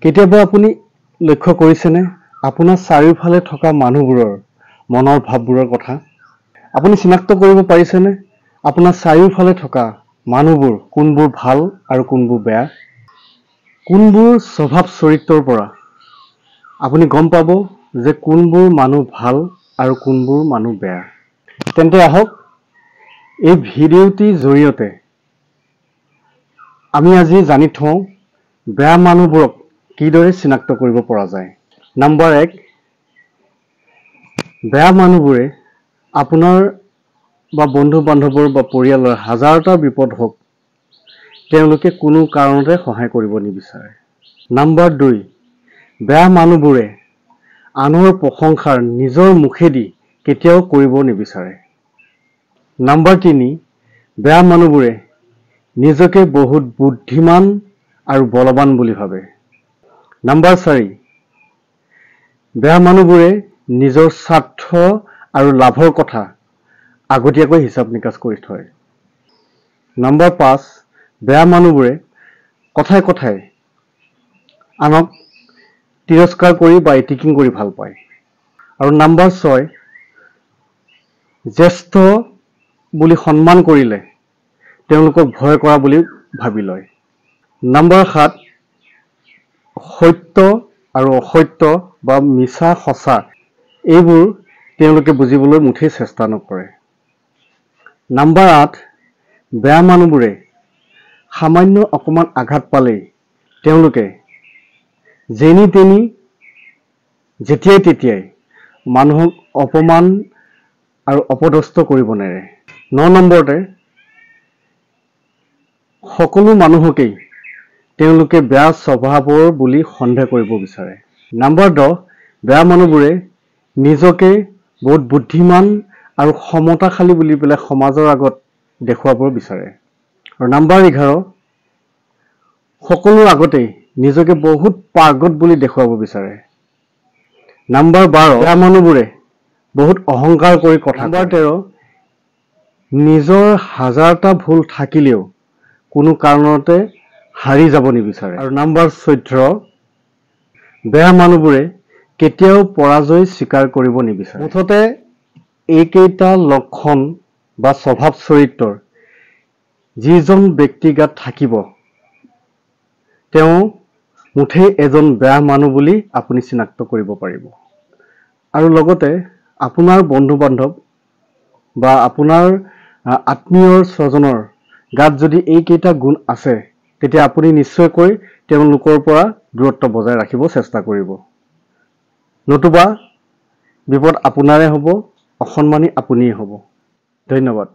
কেতিয়াবা আপুনি লক্ষ্য কৰিছেনে আপোনাৰ চাৰিওফালে থকা মানুহবোৰৰ মনৰ ভাৱবোৰৰ কথা? আপুনি চিনাক্ত কৰিব পাৰিছেনে আপোনাৰ চাৰিওফালে থকা মানুহবোৰ কোনবোৰ ভাল আৰু কোনবোৰ বেয়া? কোনবোৰ স্বভাৱ চৰিত্ৰৰ পৰা আপুনি গম পাব যে কোনবোৰ মানুহ ভাল আৰু কোনবোৰ মানুহ বেয়া? তেন্তে আহক এই ভিডিঅ'টিৰ জৰিয়তে আমি আজি জানি থওঁ বেয়া মানুহবোৰক কিদৰে চিনাক্ত কৰিব পৰা যায়। নম্বৰ 1, বেয়া মানুহবোৰে আপোনাৰ বা বন্ধু-বান্ধৱৰ বা পৰিয়ালৰ হাজাৰটা বিপদ হওক তেওঁলোকে কোনো কাৰণতে সহায় কৰিব নিবিচাৰে। নম্বৰ 2, বেয়া মানুহবোৰে আনৰ প্ৰশংসাৰ নিজৰ মুখেদি কেতিয়াও কৰিব নিবিচাৰে। নম্বৰ 3, বেয়া মানুহবোৰে নিজকে বহুত বুদ্ধিমান আৰু বলৱান বুলি ভাবে। নম্বৰ 4, বেয়া মানুহবোৰে নিজৰ স্বাৰ্থ আৰু লাভৰ কথা আগতীয়াকৈ হিচাপ নিকাচ কৰি থয়। নম্বৰ 5, বেয়া মানুহবোৰে কথাই কথাই আনক তিৰস্কাৰ কৰি বা ইটিকিং কৰি ভাল পায়। আৰু নম্বৰ 6, জ্যেষ্ঠ বুলি সন্মান কৰিলে তেওঁলোকক ভয় কৰা বুলি ভাবি লয়। নম্বৰ 7, সত্য আৰু অসত্য বা মিছা সঁচা এইবোৰ তেওঁলোকে বুজিবলৈ মুঠেই চেষ্টা নকৰে। নম্বৰ 8, বেয়া মানুহবোৰে সামান্য অকণমান আঘাত পালেই তেওঁলোকে যেনি তেনি যেতিয়াই তেতিয়াই মানুহক অপমান আৰু অপদস্থ কৰিব নেৰে। 9 নম্বৰতে সকলো মানুহকেই তেওঁলোকে বেয়া স্বভাৱৰ বুলি সন্দেহ কৰিব বিচাৰে। নম্বৰ 10, বেয়া মানুহবোৰে নিজকে বহুত বুদ্ধিমান আৰু সমতাশালী বুলি পেলাই সমাজৰ আগত দেখুৱাব বিচাৰে। আৰু নম্বৰ 11, সকলোৰ আগতেই নিজকে বহুত পাৰ্গত বুলি দেখুৱাব বিচাৰে। নম্বৰ 12, বেয়া মানুহবোৰে বহুত অহংকাৰ কৰি কথা কয়। নম্বৰ 13, নিজৰ হাজাৰটা ভুল থাকিলেও কোনো কাৰণতে হাৰি যাব নিবিচাৰে। আৰু নম্বৰ 14, বেয়া মানুহবোৰে কেতিয়াও পৰাজয় স্বীকাৰ কৰিব নিবিচাৰে। মুঠতে এইকেইটা লক্ষণ বা স্বভাৱ চৰিত্ৰৰ যিজন ব্যক্তি গাত থাকিব তেওঁ মুঠেই এজন বেয়া মানুহ বুলি আপুনি চিনাক্ত কৰিব পাৰিব। আৰু লগতে আপোনাৰ বন্ধু-বান্ধৱ বা আপোনাৰ আত্মীয় স্বজনৰ গাত যদি এইকেইটা গুণ আছে তেতিয়া আপুনি নিশ্চয়কৈ তেওঁলোকৰ পৰা দূৰত্ব বজাই ৰাখিব চেষ্টা কৰিব। নতুবা বিপদ আপোনাৰে হ'ব, অসন্মানী আপুনিয়ে হ'ব। ধন্যবাদ।